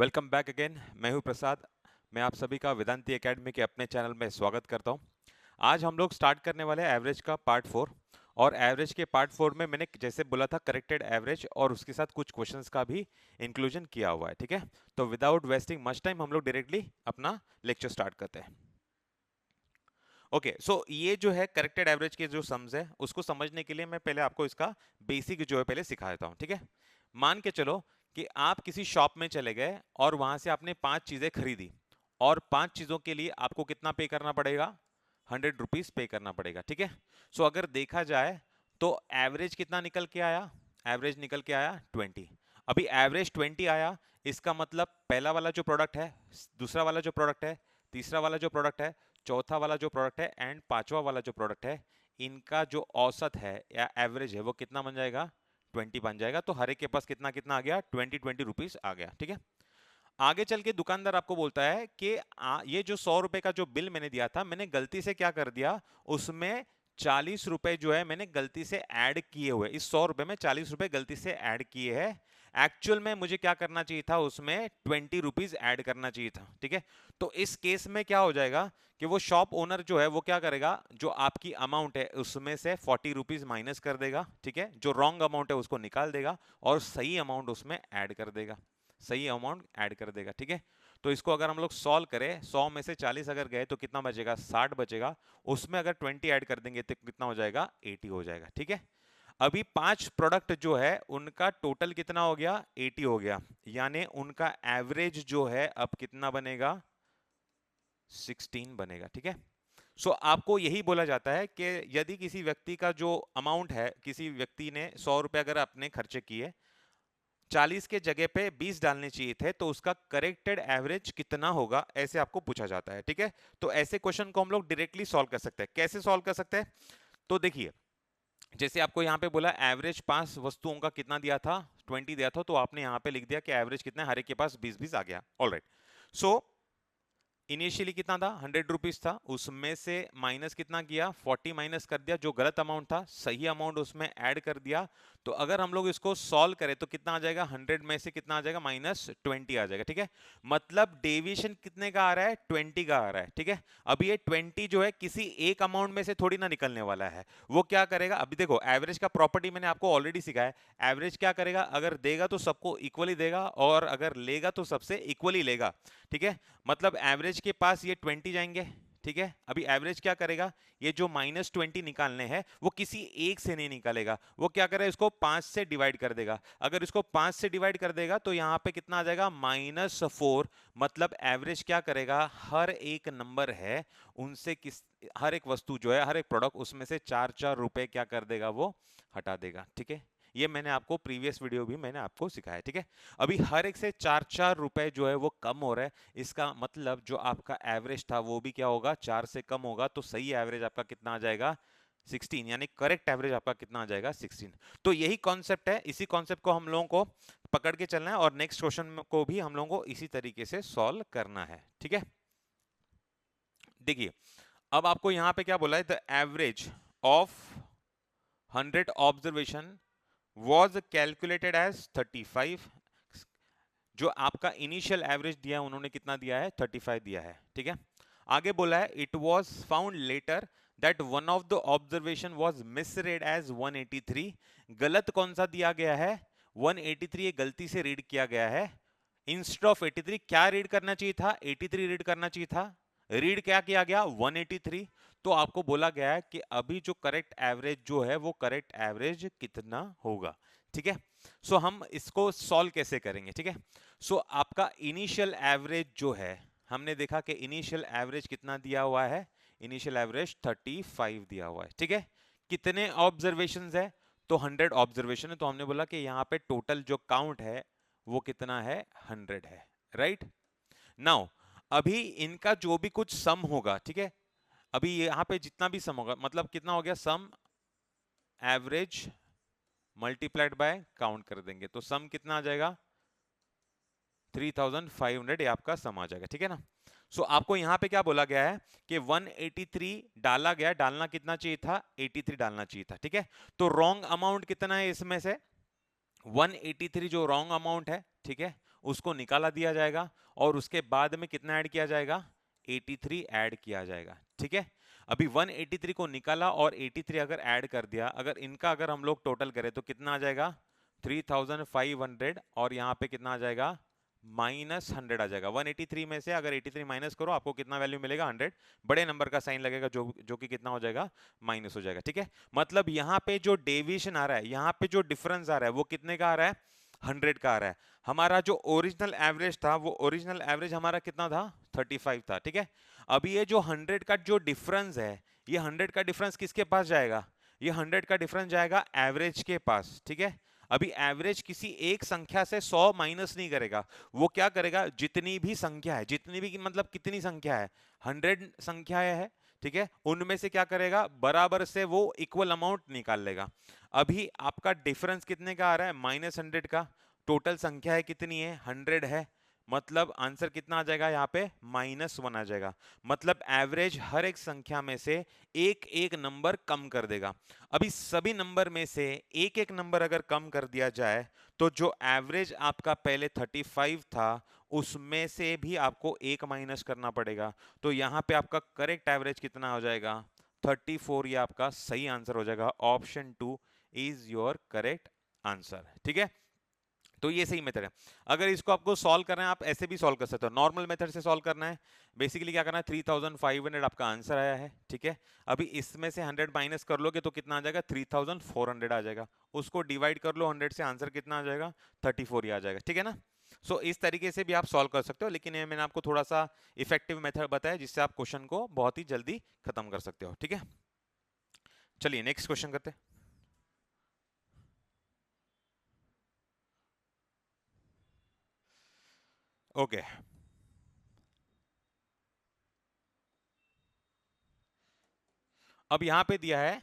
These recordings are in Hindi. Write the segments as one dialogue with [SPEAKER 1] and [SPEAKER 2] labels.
[SPEAKER 1] Welcome back again. मैं हूं प्रसाद। मैं आप सभी का वेदांती एकेडमी के अपने चैनल में स्वागत करता हूं। आज हम लोग स्टार्ट करने वाले हैं एवरेज का पार्ट 4। और एवरेज के पार्ट 4 में मैंने जैसे बोला था करेक्टेड एवरेज और उसके साथ कुछ क्वेश्चंस का भी इंक्लूजन किया हुआ है। ठीक है, तो विदाउट वेस्टिंग मच टाइम हम लोग डायरेक्टली अपना लेक्चर स्टार्ट करते हैं। ओके, सो ये जो है करेक्टेड एवरेज के जो सम्स है उसको समझने के लिए मैं पहले आपको इसका बेसिक जो है पहले सिखा देता हूँ। ठीक है, मान के चलो कि आप किसी शॉप में चले गए और वहां से आपने 5 चीजें खरीदी और 5 चीजों के लिए आपको कितना पे करना पड़ेगा? 100 रुपीज पे करना पड़ेगा। ठीक है, सो अगर देखा जाए तो एवरेज कितना निकल के आया? एवरेज निकल के आया 20। अभी एवरेज 20 आया, इसका मतलब पहला वाला जो प्रोडक्ट है, दूसरा वाला जो प्रोडक्ट है, तीसरा वाला जो प्रोडक्ट है, चौथा वाला जो प्रोडक्ट है एंड पांचवा वाला जो प्रोडक्ट है, इनका जो औसत है या एवरेज है वो कितना बन जाएगा? 20 बन जाएगा। तो हर एक के पास कितना कितना आ गया? 20 रुपीज आ गया। ठीक है, आगे चल के दुकानदार आपको बोलता है कि ये जो 100 रुपए का जो बिल मैंने दिया था, मैंने गलती से क्या कर दिया, उसमें 40 रुपए जो है मैंने गलती से ऐड किए हुए, इस 100 रुपए में 40 रुपए गलती से ऐड किए हैं। एक्चुअल में मुझे क्या करना चाहिए था, उसमें 20 रुपीज ऐड करना चाहिए था। ठीक है, तो इस केस में क्या हो जाएगा कि वो शॉप ओनर जो है वो क्या करेगा, जो आपकी अमाउंट है उसमें से 40 रुपीज माइनस कर देगा। ठीक है, जो रॉन्ग अमाउंट है उसको निकाल देगा और सही अमाउंट उसमें ऐड कर देगा, सही अमाउंट ऐड कर देगा। ठीक है, तो इसको अगर हम लोग सॉल्व करें, 100 में से 40 अगर गए तो कितना बचेगा? 60 बचेगा। उसमें अगर 20 ऐड कर देंगे तो कितना हो जाएगा? 80 हो जाएगा। ठीक है, अभी 5 प्रोडक्ट जो है उनका टोटल कितना हो गया? 80 हो गया, यानी उनका एवरेज जो है अब कितना बनेगा? 16 बनेगा। ठीक है, सो आपको यही बोला जाता है कि यदि किसी व्यक्ति का जो अमाउंट है, किसी व्यक्ति ने 100 रुपए अगर अपने खर्चे किए, 40 के जगह पे 20 डालने चाहिए थे, तो उसका करेक्टेड एवरेज कितना होगा, ऐसे आपको पूछा जाता है। ठीक है, तो ऐसे क्वेश्चन को हम लोग डायरेक्टली सॉल्व कर सकते हैं। कैसे सॉल्व कर सकते हैं? तो देखिए, जैसे आपको यहाँ पे बोला एवरेज 5 वस्तुओं का कितना दिया था? 20 दिया था, तो आपने यहाँ पे लिख दिया कि एवरेज कितना है, हर एक के पास 20 आ गया। ऑल राइट, सो इनिशियली कितना था? 100 रुपीज था, उसमें से माइनस कितना किया? 40 माइनस कर दिया, जो गलत अमाउंट था सही अमाउंट उसमें ऐड कर दिया। तो अगर हम लोग इसको सॉल्व करें तो कितना आ जाएगा? 100 में से कितना आ जाएगा? -20 आ जाएगा। ठीक है, मतलब डेविएशन कितने का आ रहा है? 20 का आ रहा है। ठीक है, अब ये 20 जो है किसी एक अमाउंट में से थोड़ी ना निकलने वाला है। वो क्या करेगा, अभी देखो एवरेज का प्रॉपर्टी मैंने आपको ऑलरेडी सिखाया है। एवरेज क्या करेगा, अगर देगा तो सबको इक्वली देगा और अगर लेगा तो सबसे इक्वली लेगा। ठीक है, मतलब एवरेज के पास ये 20 जाएंगे। ठीक है, अभी एवरेज क्या करेगा, ये जो -20 निकालने हैं वो किसी एक से नहीं निकालेगा, वो क्या करेगा, इसको 5 से डिवाइड कर देगा। अगर इसको 5 से डिवाइड कर देगा तो यहां पे कितना आ जाएगा? -4। मतलब एवरेज क्या करेगा, हर एक नंबर है उनसे किस, हर एक वस्तु जो है, हर एक प्रोडक्ट, उसमें से 4-4 रुपए क्या कर देगा, वो हटा देगा। ठीक है, ये मैंने आपको प्रीवियस वीडियो भी मैंने आपको सिखाया। ठीक है, अभी हर एक से 4-4 रुपए जो है वो कम हो रहा है, इसका मतलब जो आपका एवरेज था वो भी क्या होगा? 4 से कम होगा। तो सही एवरेज आपका कितना आ जाएगा? 16, यानी करेक्ट एवरेज आपका कितना आ जाएगा? 16। तो यही कॉन्सेप्ट है, इसी कॉन्सेप्ट को हम लोगों को पकड़ के चलना है और नेक्स्ट क्वेश्चन को भी हम लोगों को इसी तरीके से सॉल्व करना है। ठीक है, देखिए अब आपको यहां पे क्या बोला है, the average of 100 observation was calculated as 35। जो आपका इनिशियल एवरेज दिया है उन्होंने कितना दिया है? 35 दिया है। ठीक है, आगे बोला है it was found later that one of the observation was misread as 183। गलत कौन सा दिया गया है? 183, ये गलती से रीड किया गया है। इंस्टेड ऑफ 83 क्या रीड करना चाहिए था? 83 रीड करना चाहिए था। रीड क्या किया गया? 183। तो आपको बोला गया है कि अभी जो करेक्ट एवरेज जो है वो करेक्ट एवरेज कितना होगा। ठीक है, सो हम इसको सॉल्व कैसे करेंगे? ठीक है, सो आपका इनिशियल एवरेज जो है, हमने देखा कि इनिशियल एवरेज कितना दिया हुआ है? इनिशियल एवरेज 35 दिया हुआ है। ठीक है, कितने ऑब्जर्वेशंस है? तो 100 ऑब्जर्वेशन है, तो हमने बोला कि यहाँ पे टोटल जो काउंट है वो कितना है? 100 है। राइट, नाउ अभी इनका जो भी कुछ सम होगा, ठीक है, अभी यहाँ पे जितना भी सम होगा, मतलब कितना हो गया? सम एवरेज मल्टीप्लाइड बाय काउंट कर देंगे तो सम कितना आ जाएगा? 3500, ये आपका सम आ जाएगा। ठीक है ना, सो आपको यहां पे क्या बोला गया है कि 183 डाला गया, डालना कितना चाहिए था? 83 डालना चाहिए था। ठीक है, तो रॉन्ग अमाउंट कितना है इसमें से? 183 जो रॉन्ग अमाउंट है, ठीक है, उसको निकाला दिया जाएगा और उसके बाद में कितना ऐड किया जाएगा, 83 ऐड किया जाएगा। ठीक है, अभी 183 को निकाला और 83 अगर ऐड कर दिया, अगर हम लोग टोटल करें तो कितना आ जाएगा 3500 और यहाँ पे कितना आ जाएगा -100 आ जाएगा। 183 में से अगर 83 माइनस करो आपको कितना वैल्यू मिलेगा 100, बड़े नंबर का साइन लगेगा जो कि कितना हो जाएगा माइनस हो जाएगा। ठीक है, मतलब यहाँ पे जो डेविएशन आ रहा है, यहाँ पे जो डिफरेंस आ रहा है वो कितने का आ रहा है 100 का आ रहा है। हमारा जो ओरिजिनल एवरेज था वो ओरिजिनल एवरेज हमारा कितना था 35 था। ठीक है, अभी ये जो 100 का जो डिफरेंस है, ये 100 का डिफरेंस किसके पास जाएगा, ये 100 का डिफरेंस जाएगा एवरेज के पास। ठीक है, अभी एवरेज किसी एक संख्या से 100 माइनस नहीं करेगा, वो क्या करेगा जितनी भी संख्या है, जितनी भी मतलब कितनी संख्या है 100 संख्याएं है, ठीक है, उनमें से क्या करेगा बराबर से वो इक्वल अमाउंट निकाल लेगा। अभी आपका डिफरेंस कितने का आ रहा है -100 का, टोटल संख्या है कितनी है 100 है, मतलब आंसर कितना आ जाएगा यहाँ पे -1 आ जाएगा। मतलब एवरेज हर एक संख्या में से एक एक नंबर कम कर देगा। अभी सभी नंबर में से एक एक नंबर अगर कम कर दिया जाए तो जो एवरेज आपका पहले 35 था उसमें से भी आपको एक माइनस करना पड़ेगा। तो यहाँ पे आपका करेक्ट एवरेज कितना हो जाएगा 34, ये आपका सही आंसर हो जाएगा। Option 2 is your correct answer. ठीक है, तो ये सही मेथड है। अगर इसको आपको सॉल्व करना है आप ऐसे भी सॉल्व कर सकते हो, नॉर्मल मेथड से सॉल्व करना है। बेसिकली क्या करना है 3500 आपका आंसर आया है। ठीक है, अभी इसमें से 100 माइनस कर लोगे तो कितना आ जाएगा 3400 आ जाएगा, उसको डिवाइड कर लो 100 से, आंसर कितना आ जाएगा 34 ही आ जाएगा। ठीक है ना, सो इस तरीके से भी आप सॉल्व कर सकते हो, लेकिन ये मैंने आपको थोड़ा सा इफेक्टिव मेथड बताया जिससे आप क्वेश्चन को बहुत ही जल्दी खत्म कर सकते हो। ठीक है, चलिए नेक्स्ट क्वेश्चन करते हैं। ओके, अब यहां पे दिया है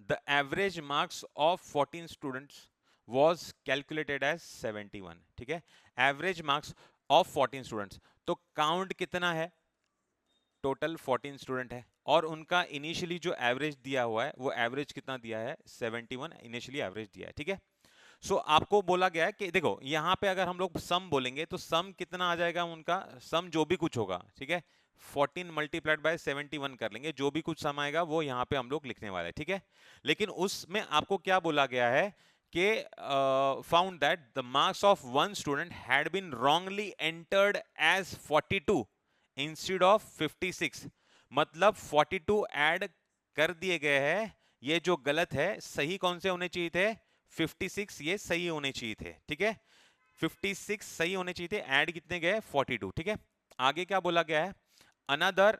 [SPEAKER 1] the average marks of 14 students was calculated as 71। ठीक है, एवरेज मार्क्स ऑफ 14 स्टूडेंट्स, तो काउंट कितना है, टोटल 14 स्टूडेंट है और उनका इनिशियली जो एवरेज दिया हुआ है वो एवरेज कितना दिया है 71 इनिशियली एवरेज दिया है। ठीक है, सो आपको बोला गया है कि देखो यहाँ पे अगर हम लोग सम बोलेंगे तो सम कितना आ जाएगा उनका, सम जो भी कुछ होगा, ठीक है 14 मल्टीप्लाइड बाय 71 कर लेंगे, जो भी कुछ सम आएगा वो यहाँ पे हम लोग लिखने वाले हैं। ठीक है, लेकिन उसमें आपको क्या बोला गया है कि found that the marks of one student had been wrongly entered as 42 instead of 56, मतलब 42 ऐड कर दिए गए हैं, ये जो गलत है, सही कौन से होने चाहिए थे 56, ये सही होने चाहिए थे। ठीक है, 56 सही होने चाहिए थे, ऐड कितने गए 42। ठीक है, आगे क्या बोला गया है अनदर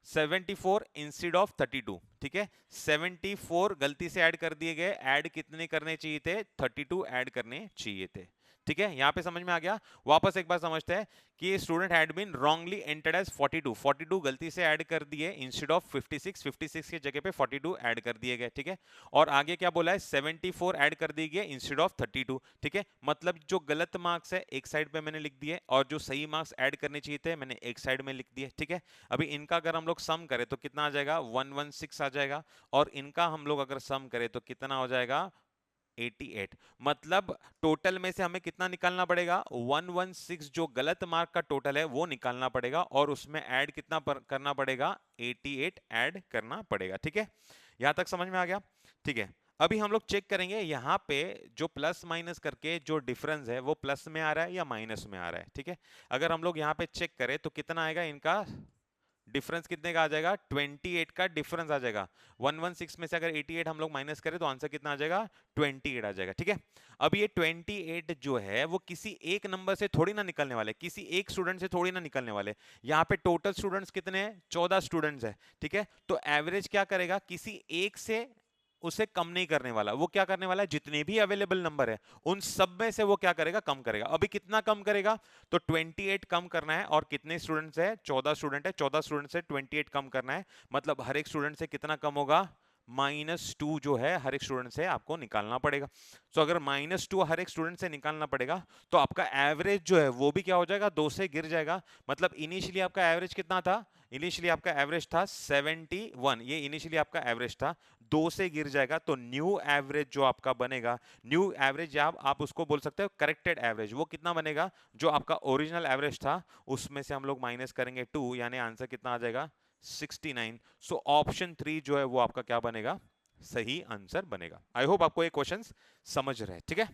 [SPEAKER 1] 74 इंस्टेड ऑफ 32। ठीक है, 74 गलती से ऐड कर दिए गए, ऐड कितने करने चाहिए थे 32 ऐड करने चाहिए थे। ठीक है, यहां पे समझ में आ गया। वापस एक बार समझते हैं कि student had been wrongly entered as 42 गलती से ऐड कर दिए इंस्टेड ऑफ 56 की जगह पे 42 ऐड कर दिए गए। ठीक है, और आगे क्या बोला है 74 ऐड कर दिए गए इंस्टेड ऑफ 32। ठीक है, मतलब जो गलत मार्क्स है एक साइड पे मैंने लिख दिए और जो सही मार्क्स ऐड करने चाहिए थे मैंने एक साइड में लिख दिए। ठीक है, अभी इनका अगर हम लोग सम करें तो कितना आ जाएगा 116 आ जाएगा, और इनका हम लोग अगर सम करें तो कितना हो जाएगा 88। मतलब टोटल में से हमें कितना निकालना पड़ेगा 116, जो गलत मार्क का टोटल है वो निकालना पड़ेगा और उसमें ऐड कितना करना पड़ेगा 88 ऐड करना पड़ेगा। ठीक है, यहां तक समझ में आ गया। ठीक है, अभी हम लोग चेक करेंगे यहाँ पे जो प्लस माइनस करके जो डिफरेंस है वो प्लस में आ रहा है या माइनस में आ रहा है। ठीक है, अगर हम लोग यहाँ पे चेक करें तो कितना आएगा इनका डिफरेंस, कितने का आ जाएगा 28 का डिफरेंस आ जाएगा। 116 में से अगर 88 हम लोग माइनस करें तो आंसर कितना आ जाएगा 28 आ जाएगा। ठीक है, अब ये 28 जो है वो किसी एक नंबर से थोड़ी ना निकलने वाले, किसी एक स्टूडेंट से थोड़ी ना निकलने वाले। यहाँ पे टोटल स्टूडेंट्स कितने हैं 14 स्टूडेंट्स है। ठीक है, तो एवरेज क्या करेगा किसी एक से उसे कम नहीं करने वाला, वो क्या करने वाला है जितने भी अवेलेबल नंबर है उन सब में से वो क्या करेगा कम करेगा। अभी कितना कम करेगा तो 28 कम करना है, और कितने स्टूडेंट्स है 14 स्टूडेंट है, 14 स्टूडेंट से 28 कम करना है, मतलब हर एक स्टूडेंट से कितना कम होगा -2 जो है हर एक स्टूडेंट से आपको निकालना पड़ेगा। तो अगर -2 हर एक स्टूडेंट से निकालना पड़ेगा तो आपका एवरेज जो है वो भी क्या हो जाएगा 2 से गिर जाएगा। मतलब इनिशियली आपका एवरेज कितना था, इनिशियली आपका एवरेज था 71, ये इनिशियली आपका एवरेज था 2 से गिर जाएगा तो न्यू एवरेज जो आपका बनेगा, न्यू एवरेज आप उसको बोल सकते हो करेक्टेड एवरेज, वो कितना बनेगा, जो आपका ओरिजिनल एवरेज था उसमें से हम लोग माइनस करेंगे 2, यानी आंसर कितना आ जाएगा 69। सो ऑप्शन 3 जो है वो आपका क्या बनेगा, सही आंसर बनेगा। आई होप आपको ये क्वेश्चंस समझ रहे हैं, ठीक है।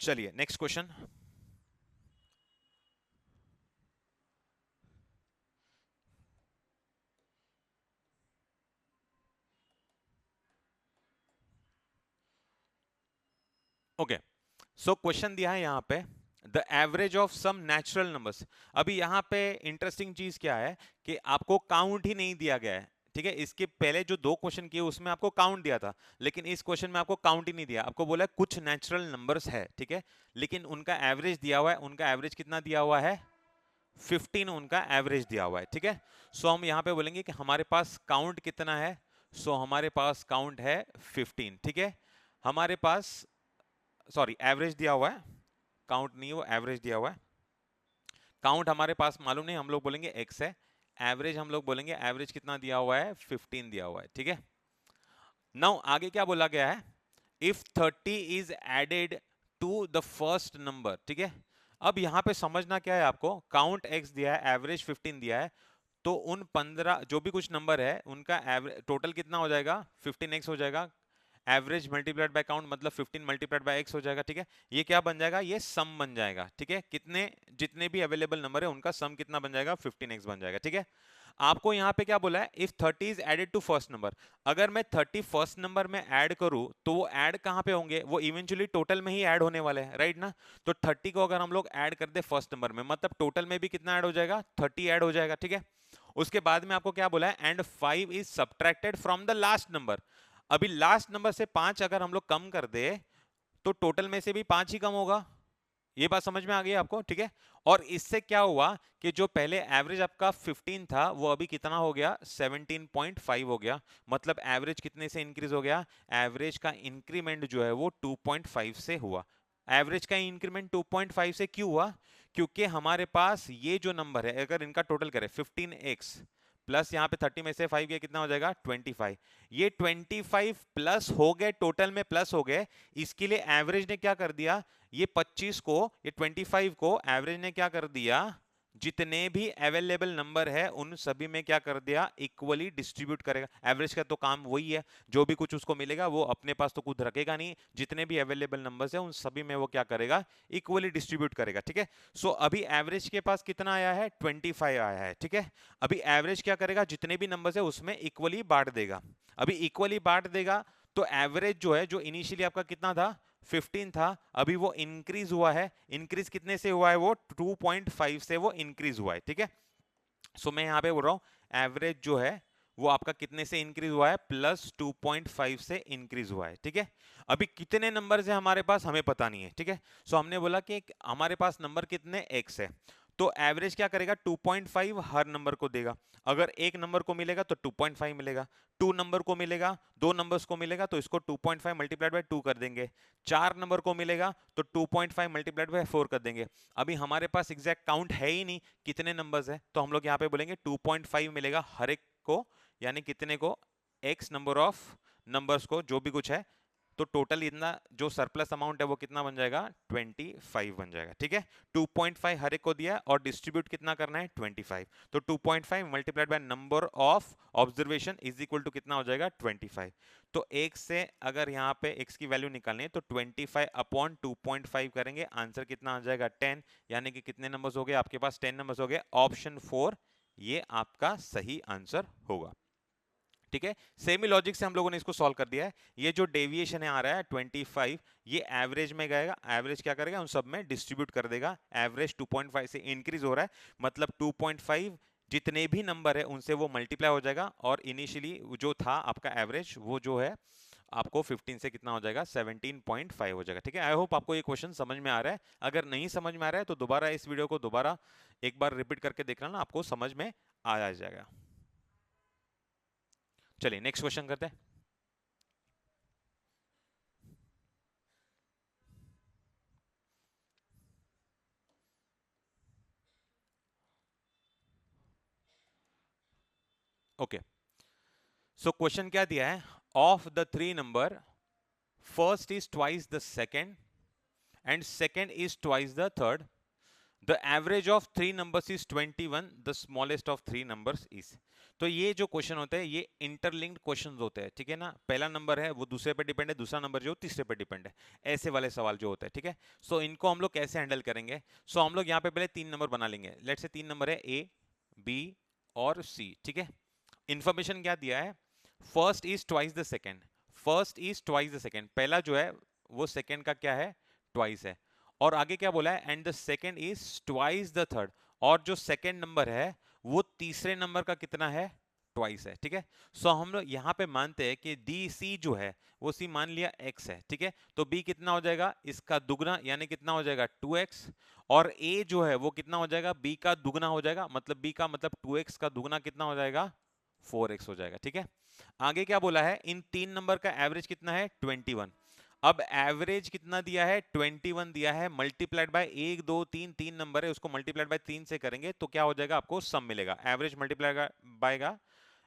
[SPEAKER 1] चलिए next question. Okay, so question दिया है यहाँ पे, the average of some natural numbers. अभी यहाँ पे इंटरेस्टिंग चीज क्या है कि आपको काउंट ही नहीं दिया गया है, ठीक है। इसके पहले जो 2 क्वेश्चन किए उसमें आपको काउंट दिया था, लेकिन इस क्वेश्चन में आपको काउंट ही नहीं दिया, आपको बोला कुछ नेचुरल नंबर्स है, ठीक है, लेकिन उनका एवरेज दिया हुआ है। उनका एवरेज कितना दिया हुआ है, 15 उनका एवरेज दिया हुआ है, ठीक है। सो हम यहाँ पे बोलेंगे कि हमारे पास काउंट कितना है, सो हमारे पास काउंट है 15, ठीक है। हमारे पास, सॉरी, एवरेज दिया हुआ है, काउंट नहीं है, वो एवरेज दिया हुआ है। काउंट हमारे पास मालूम नहीं, हम लोग बोलेंगे x है। एवरेज हम लोग बोलेंगे, एवरेज कितना दिया हुआ है, 15 दिया हुआ है, ठीक है। नाउ आगे क्या बोला गया है, if 30 is added to the first number, ठीक है। अब यहां पे समझना क्या है आपको, काउंट x दिया है, एवरेज 15 दिया है, तो उन 15 जो भी कुछ नंबर है उनका एवरेज टोटल कितना हो जाएगा, 15x हो जाएगा। एवरेज मल्टीप्लाइड बाय काउंट मतलब 15 मल्टीप्लाइड बाय x हो जाएगा, ठीक है। ये क्या बन जाएगा, ये सम बन जाएगा, ठीक है। कितने, जितने भी अवेलेबल नंबर है उनका सम कितना बन जाएगा, 15x बन जाएगा, ठीक है। आपको यहाँ पे क्या बोला है, if 30 is added to first number. अगर मैं 30 फर्स्ट नंबर में ऐड करूं तो वो ऐड कहां पे होंगे, वो इवेंचुअली टोटल में ही ऐड होने वाले हैं, राइट ना। तो 30 को अगर हम लोग ऐड कर दे फर्स्ट नंबर में, मतलब टोटल में भी कितना ऐड हो जाएगा, 30 ऐड हो जाएगा, ठीक है। उसके बाद में आपको क्या बोला है, and 5 is subtracted from the last number. अभी लास्ट नंबर से 5 अगर हम लोग कम कर दे तो टोटल में से भी 5 ही कम होगा। ये बात समझ में आ गई आपको, ठीक है। और इससे क्या हुआ कि जो पहले एवरेज आपका 15 था वो अभी कितना हो गया, 17.5 हो गया। मतलब एवरेज कितने से इंक्रीज हो गया, एवरेज का इंक्रीमेंट जो है वो 2.5 से हुआ। एवरेज का इंक्रीमेंट 2.5 से क्यों हुआ, क्योंकि हमारे पास ये जो नंबर है अगर इनका टोटल करें 15x प्लस यहाँ पे 30 में से 5 गया, कितना हो जाएगा 25। ये 25 प्लस हो गए, टोटल में प्लस हो गए, इसके लिए एवरेज ने क्या कर दिया, ये 25 को, ये 25 को एवरेज ने क्या कर दिया, जितने भी अवेलेबल नंबर है उन सभी में क्या कर दिया, इक्वली डिस्ट्रीब्यूट करेगा। एवरेज का तो काम वही है, जो भी कुछ उसको मिलेगा वो अपने पास तो खुद रखेगा नहीं, जितने भी अवेलेबल नंबर्स है उन सभी में वो क्या करेगा, इक्वली डिस्ट्रीब्यूट करेगा, ठीक है। सो अभी एवरेज के पास कितना आया है, 25 आया है, ठीक है। अभी एवरेज क्या करेगा, जितने भी नंबर्स है उसमें इक्वली बांट देगा। अभी इक्वली बांट देगा तो एवरेज जो है, जो इनिशियली आपका कितना था 15 था, अभी वो इंक्रीज हुआ है। इंक्रीज कितने से हुआ है, वो 2.5 से वो इंक्रीज हुआ है, ठीक है। सो मैं यहां पे बोल रहा हूं एवरेज जो है वो आपका कितने से इंक्रीज हुआ है, प्लस 2.5 से इंक्रीज हुआ है, ठीक है। अभी कितने नंबर है हमारे पास हमें पता नहीं है, ठीक है। सो हमने बोला कि हमारे पास नंबर कितने x है, तो एवरेज क्या करेगा, 2.5 हर नंबर को देगा। अगर एक नंबर को मिलेगा तो 2.5 मिलेगा, 2 नंबर को मिलेगा, 2 नंबर्स को मिलेगा तो इसको 2.5 मल्टीप्लाइड बाय 2 कर देंगे। 4 नंबर को मिलेगा तो 2.5 मल्टीप्लाइड बाय 4 कर देंगे। अभी हमारे पास एग्जैक्ट काउंट है ही नहीं कितने नंबर्स है, तो हम लोग यहाँ पे बोलेंगे 2.5 मिलेगा हर एक को, यानी कितने को, x नंबर ऑफ नंबर्स को, जो भी कुछ है। तो टोटल इतना जो सरप्लस अमाउंट है वो कितना बन जाएगा, 25 बन जाएगा, ठीक है। 2.5 हर एक को दिया और डिस्ट्रीब्यूट कितना करना है, 25। तो 2.5 multiplied by number of observation is equal to कितना हो जाएगा, 25। तो एक से अगर यहाँ पे x की वैल्यू निकालनी है तो 25 अपॉन 2.5 करेंगे, आंसर कितना आ जाएगा 10। यानी कि कितने नंबर्स हो गए आपके पास, 10 नंबर्स हो गए। ऑप्शन 4 ये आपका सही आंसर होगा, ठीक है। सेमी लॉजिक से हम लोगों ने इसको सॉल्व कर दिया है। ये जो डेविएशन है आ रहा है 25, ये एवरेज में गएगा, एवरेज क्या करेगा, उन सब में डिस्ट्रीब्यूट कर देगा। एवरेज 2.5 से इंक्रीज हो रहा है, मतलब 2.5 जितने भी नंबर है उनसे वो मल्टीप्लाई हो जाएगा, और इनिशियली जो था आपका एवरेज वो जो है आपको 15 से कितना हो जाएगा, 17.5 हो जाएगा, ठीक है। आई होप आपको ये क्वेश्चन समझ में आ रहा है। अगर नहीं समझ में आ रहा है तो दोबारा इस वीडियो को दोबारा एक बार रिपीट करके देखना ना, आपको समझ में आ जाएगा। चलिए नेक्स्ट क्वेश्चन करते हैं। ओके, सो क्वेश्चन क्या दिया है, of the three number first is twice the second and second is twice the third, the average of three numbers is 21, the smallest of three numbers is. तो ये जो क्वेश्चन होते हैं ये इंटरलिंक्ड क्वेश्चंस होते हैं, ठीक है ना। पहला नंबर है वो दूसरे पे डिपेंड है, दूसरा नंबर जो तीसरे पे डिपेंड है, ऐसे वाले सवाल जो होते हैं, ठीक है। सो इनको हम लोग कैसे हैंडल करेंगे, सो हम लोग यहाँ पे पहले तीन नंबर बना लेंगे। लेट्स से तीन नंबर है ए, बी और सी, ठीक है। इंफॉर्मेशन क्या दिया है, first is twice the second, first is twice the second, पहला जो है वो सेकेंड का क्या है, ट्वाइस है। और आगे क्या बोला है, and the second is twice the third, और जो सेकेंड नंबर है वो तीसरे नंबर का कितना है, ट्वाइस है, ठीक है। सो हम लोग यहाँ पे मानते हैं कि डी सी जो है वो सी मान लिया x है, ठीक है। तो b कितना हो जाएगा, इसका दुगना यानी कितना हो जाएगा 2x, और a जो है वो कितना हो जाएगा, b का दुगना हो जाएगा, मतलब b का मतलब 2x का दुगना कितना हो जाएगा, 4x हो जाएगा, ठीक है। आगे क्या बोला है, इन तीन नंबर का एवरेज कितना है 21। अब एवरेज कितना दिया है 21 दिया है, मल्टीप्लाइड बाय एक दो तीन, तीन नंबर है उसको मल्टीप्लाइड बाय तीन से करेंगे तो क्या हो जाएगा, आपको सम मिलेगा। Average multiplied by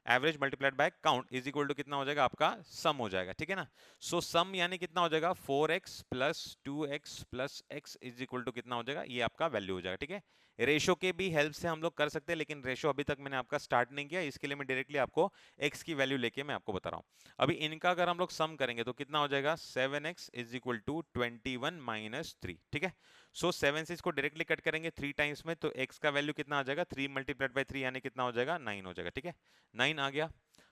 [SPEAKER 1] average multiplied by count is equal to कितना हो जाएगा, आपका सम हो जाएगा, ठीक है ना। सो सम यानी कितना हो जाएगा 4x plus 2x plus x is equal to कितना हो जाएगा, ये आपका वैल्यू हो जाएगा, ठीक है। रेशो के भी हेल्प से हम लोग कर सकते हैं, लेकिन रेशो अभी तक मैंने आपका स्टार्ट नहीं किया, इसके लिए मैं डायरेक्टली आपको x की वैल्यू लेके मैं आपको बता रहा हूँ। अभी इनका अगर हम लोग सम करेंगे तो कितना हो जाएगा, 7x is equal to 21 minus 3, ठीक है। सो 7 से इसको डायरेक्टली कट करेंगे 3 टाइम्स में, तो x का वैल्यू कितना आ जाएगा, 3 मल्टीप्लाइड बाय 3 यानी कितना हो जाएगा, 9 हो जाएगा, ठीक है। 9 आ गया।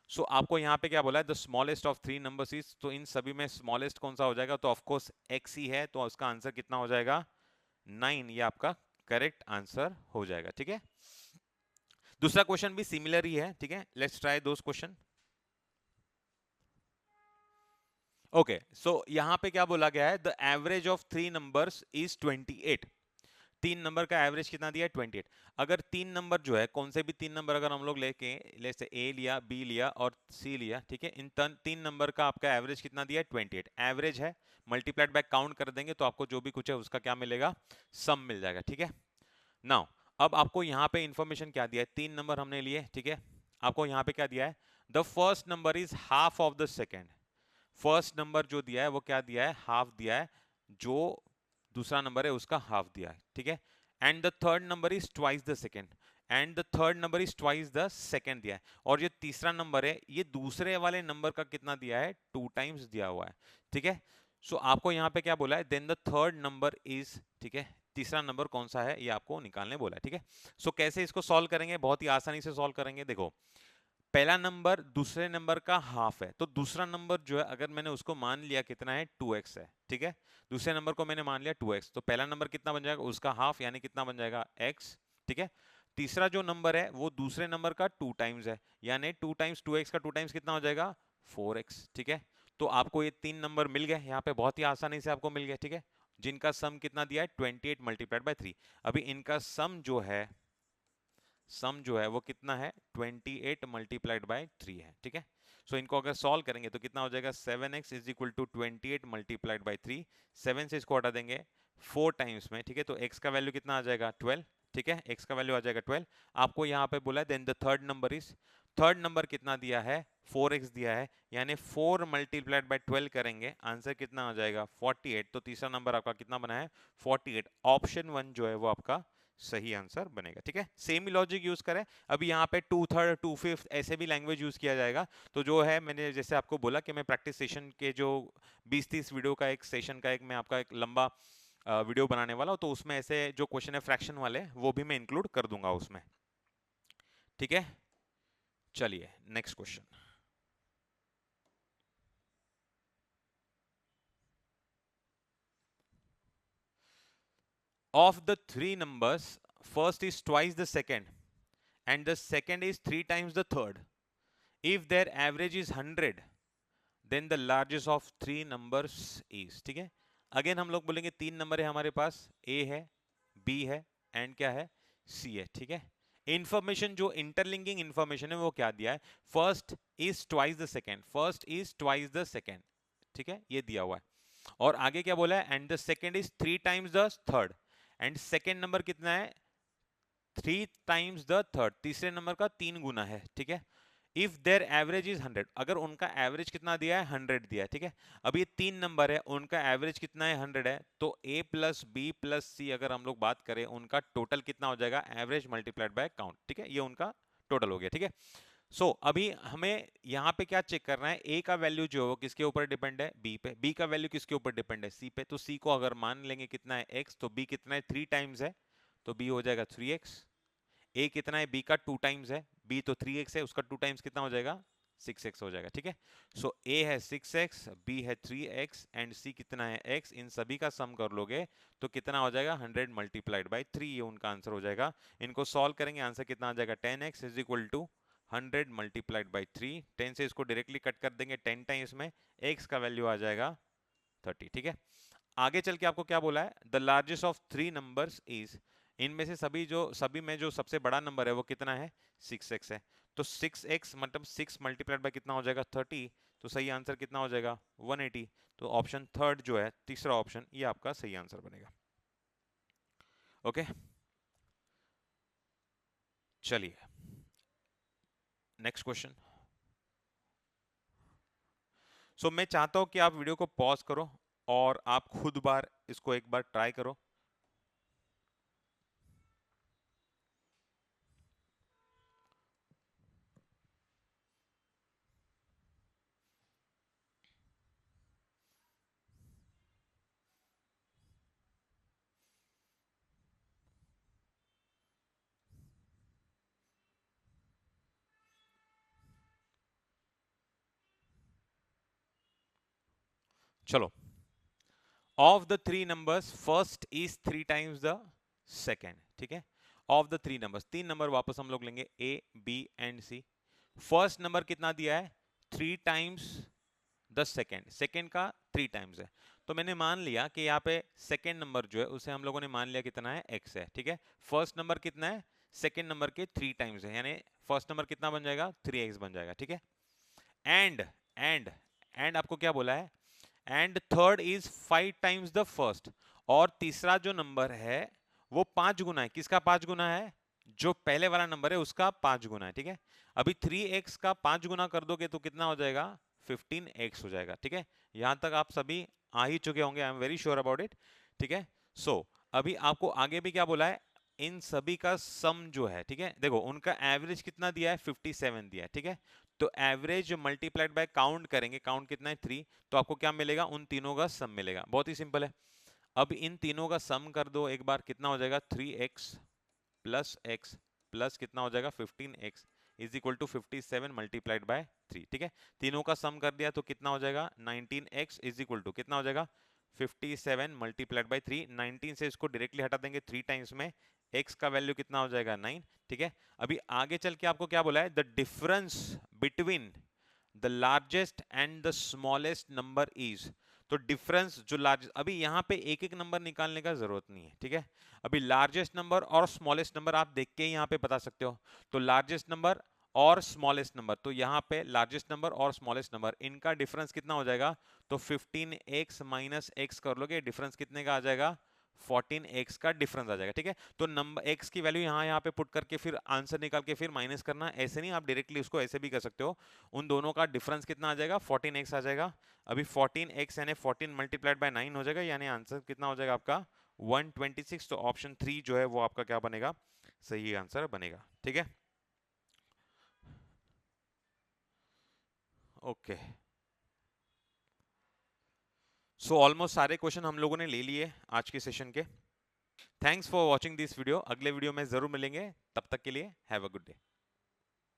[SPEAKER 1] सो आपको यहाँ पे क्या बोला है, the smallest of three numbers is, तो इन सभी में स्मॉलेस्ट कौन सा हो जाएगा, तो ऑफकोर्स x ही है, तो उसका आंसर कितना हो जाएगा 9, ये आपका करेक्ट आंसर हो जाएगा, ठीक है। दूसरा क्वेश्चन भी सिमिलर ही है, ठीक है। Let's try those question. Okay, so यहां पे क्या बोला गया है, the average of three numbers is 28। तीन नंबर का एवरेज कितना दिया है 28। अगर तीन नंबर जो है, कौन से भी तीन नंबर अगर हम लोग लेके, जैसे ए लिया, बी लिया और सी लिया, ठीक है, इन तीन नंबर का आपका एवरेज कितना दिया है 28, एवरेज है, मल्टीप्लाइड बाय काउंट कर देंगे तो आपको जो भी कुछ है उसका क्या मिलेगा, सम मिल जाएगा, ठीक है। नाउ अब आपको यहाँ पे इंफॉर्मेशन क्या दिया है, तीन नंबर हमने लिए, ठीक है। आपको यहाँ पे क्या दिया है, the first number is half of the second, first number जो दिया है वो क्या दिया है, हाफ दिया है, जो दूसरा नंबर है उसका हाफ दिया है, ठीक है। And the third number is twice the second, and the third number is twice the second दिया है, और जो तीसरा नंबर है ये दूसरे वाले नंबर का कितना दिया है, 2 टाइम्स दिया हुआ है, ठीक है। सो आपको यहाँ पे क्या बोला है, then the third number is, ठीक है, तीसरा नंबर कौन सा है ये आपको निकालने बोला है, ठीक है। सो कैसे इसको सॉल्व करेंगे, बहुत ही आसानी से सॉल्व करेंगे। देखो पहला नंबर दूसरे नंबर का हाफ है, तो दूसरा नंबर जो है अगर मैंने उसको मान लिया कितना है 2x है, ठीक है। दूसरे नंबर को मैंने मान लिया 2x, तो पहला नंबर कितना बन जाएगा, उसका हाफ यानी कितना बन जाएगा x, ठीक है। तीसरा जो नंबर है वो दूसरे नंबर का 2 टाइम्स है, यानी 2 टाइम्स 2x का 2 टाइम्स कितना हो जाएगा 4x, ठीक है। तो आपको ये तीन नंबर मिल गए यहाँ पे, बहुत ही आसानी से आपको मिल गया, ठीक है, जिनका सम कितना दिया है 28 मल्टीप्लाइड बाय 3। अभी इनका सम जो है वो कितना है 28 मल्टीप्लाइड बाय 3 है, ठीक है। सो इनको अगर सॉल्व करेंगे तो कितना हो जाएगा, 7x is equal to 28 multiplied by 3, 7 से इसको हटा देंगे 4 टाइम्स में, ठीक है, तो x का वैल्यू कितना आ जाएगा 12, ठीक है, x का वैल्यू आ जाएगा 12। आपको यहाँ पे बोला है then the third number is, third number कितना दिया है 4x दिया है, यानी 4 मल्टीप्लाइड बाय 12 करेंगे, आंसर कितना आ जाएगा 48, तो तीसरा नंबर आपका कितना बना है 48। ऑप्शन 1 जो है वो आपका सही आंसर बनेगा, ठीक है। सेम ही लॉजिक यूज करें, अभी यहाँ पे 2/3 2/5 ऐसे भी लैंग्वेज यूज किया जाएगा, तो जो है मैंने जैसे आपको बोला कि मैं प्रैक्टिस सेशन के जो 20-30 वीडियो का एक सेशन का एक मैं आपका एक लंबा वीडियो बनाने वाला हूँ, तो उसमें ऐसे जो क्वेश्चन है फ्रैक्शन वाले वो भी मैं इंक्लूड कर दूंगा उसमें, ठीक है। चलिए next question. Of the three numbers first is twice the second and the second is 3 times the third, if their average is 100 then the largest of three numbers is, ठीक है। अगेन हम लोग बोलेंगे तीन नंबर है हमारे पास, a है, b है एंड क्या है c है, ठीक है। इंफॉर्मेशन जो इंटरलिंकिंग इंफॉर्मेशन है वो क्या दिया है, first is twice the second, first is twice the second, ठीक है, ये दिया हुआ है। और आगे क्या बोला है, and the second is 3 times the third, and second number कितना है 3 टाइम्स द थर्ड, तीसरे नंबर का 3 गुना है, ठीक है। इफ देयर एवरेज इज 100, अगर उनका एवरेज कितना दिया है 100 दिया है, ठीक है। अब ये 3 नंबर है, उनका एवरेज कितना है 100 है, तो a प्लस बी प्लस सी अगर हम लोग बात करें उनका टोटल कितना हो जाएगा, एवरेज मल्टीप्लाइड बाय काउंट, ठीक है। ये उनका टोटल हो गया, ठीक है। अभी हमें यहाँ पे क्या चेक करना है, a का वैल्यू जो है वो किसके ऊपर डिपेंड है, b पे, b का वैल्यू किसके ऊपर डिपेंड है, c पे। तो c को अगर मान लेंगे कितना है x, तो b कितना है 3 टाइम्स है, तो b हो जाएगा 3x। a कितना है, b का 2 टाइम्स है, b तो 3x है, उसका 2 टाइम्स कितना हो जाएगा, 6x हो जाएगा, ठीक है। a है 6x, b है 3x एंड c कितना है x, इन सभी का सम कर लोगे तो कितना हो जाएगा 100 मल्टीप्लाइड बाई 3, ये उनका आंसर हो जाएगा। इनको सॉल्व करेंगे, आंसर कितना आ जाएगा 10x is equal to 100 multiplied by 3। 10 से इसको डायरेक्टली कट कर देंगे 10 टाइम्स में, x का वैल्यू आ जाएगा 30, ठीक है। आगे चल के आपको क्या बोला है, the largest of 3 numbers is, इनमें से सभी में जो सबसे बड़ा नंबर है वो कितना है, 6x है। तो 6x मतलब 6 मल्टीप्लाइड बाय कितना हो जाएगा 30, तो सही आंसर कितना हो जाएगा 180। तो ऑप्शन थर्ड जो है, तीसरा ऑप्शन, ये आपका सही आंसर बनेगा। ओके, चलिए नेक्स्ट क्वेश्चन। मैं चाहता हूं कि आप वीडियो को पॉज करो और आप खुद बार इसको एक बार ट्राई करो। चलो, of the 3 numbers first is 3 times the second, ठीक है। ऑफ द 3 नंबर्स, 3 नंबर वापस हम लोग लेंगे a b and c। First number कितना दिया है 3 टाइम्स द सेकेंड, सेकेंड का 3 टाइम्स है। तो मैंने मान लिया कि यहाँ पे सेकेंड नंबर जो है उसे हम लोगों ने मान लिया कितना है x है, ठीक है। फर्स्ट नंबर कितना है, सेकेंड नंबर के 3 टाइम्स है, यानी फर्स्ट नंबर कितना बन जाएगा 3x बन जाएगा, ठीक है। एंड एंड एंड आपको क्या बोला है, and third is 5 times the first, और तीसरा जो नंबर है वो 5 गुना है, किसका 5 गुना है, जो पहले वाला नंबर है उसका 5 गुना है, ठीक है। अभी 3x का 5 गुना कर दोगे तो कितना हो जाएगा 15x हो जाएगा, ठीक है। यहां तक आप सभी आ ही चुके होंगे, I am very sure about it, ठीक है। अभी आपको आगे भी क्या बोला है, इन सभी का सम जो है, ठीक है। देखो उनका एवरेज कितना दिया है 57 दिया है, ठीक है। तो एवरेज मल्टीप्लाइड बाय काउंट करेंगे, काउंट कितना है 3, तो आपको क्या मिलेगा, उन तीनों का सम मिलेगा। बहुत ही सिंपल है। अब इन तीनों का सम कर दो एक बार, कितना हो जाएगा 3x प्लस x प्लस कितना हो जाएगा 15x is equal to 57 multiplied by 3, ठीक है। तीनों का सम कर दिया तो कितना हो जाएगा 19x इज इक्वल टू कितना हो जाएगा 57 मल्टीप्लाइड बाय 3। 19 से इसको डायरेक्टली हटा देंगे 3 टाइम्स में, x का वैल्यू कितना हो जाएगा 9, ठीक है। अभी आगे चल के आपको क्या बोला है, the difference between the largest and the smallest number is. तो डिफरेंस जो लार्ज, अभी यहाँ पे एक एक नंबर निकालने का जरूरत नहीं है, ठीक है। अभी लार्जेस्ट नंबर और स्मॉलेस्ट नंबर आप देख के ही यहाँ पे बता सकते हो। तो लार्जेस्ट नंबर और स्मॉलेस्ट नंबर, तो यहाँ पे लार्जेस्ट नंबर और स्मॉलेस्ट नंबर इनका डिफरेंस कितना हो जाएगा, तो 15x माइनस x कर लोगे, डिफरेंस कितने का आ जाएगा 14x का डिफरेंस आ जाएगा, ठीक है। तो नंबर x की वैल्यू यहाँ पे पुट करके फिर आंसर निकाल के फिर माइनस करना, ऐसे नहीं, आप डायरेक्टली उसको ऐसे भी कर सकते हो। उन दोनों का डिफरेंस कितना आ जाएगा 14x आ जाएगा। अभी 14x यानी 14 मल्टीप्लाइड बाय 9 हो जाएगा, यानी आंसर कितना हो जाएगा आपका 126। तो ऑप्शन 3 जो है वो आपका क्या बनेगा, सही आंसर बनेगा, ठीक है। ओके, ऑलमोस्ट सारे क्वेश्चन हम लोगों ने ले लिए आज के सेशन के। Thanks for watching this video, अगले वीडियो में जरूर मिलेंगे, तब तक के लिए हैव अ गुड डे।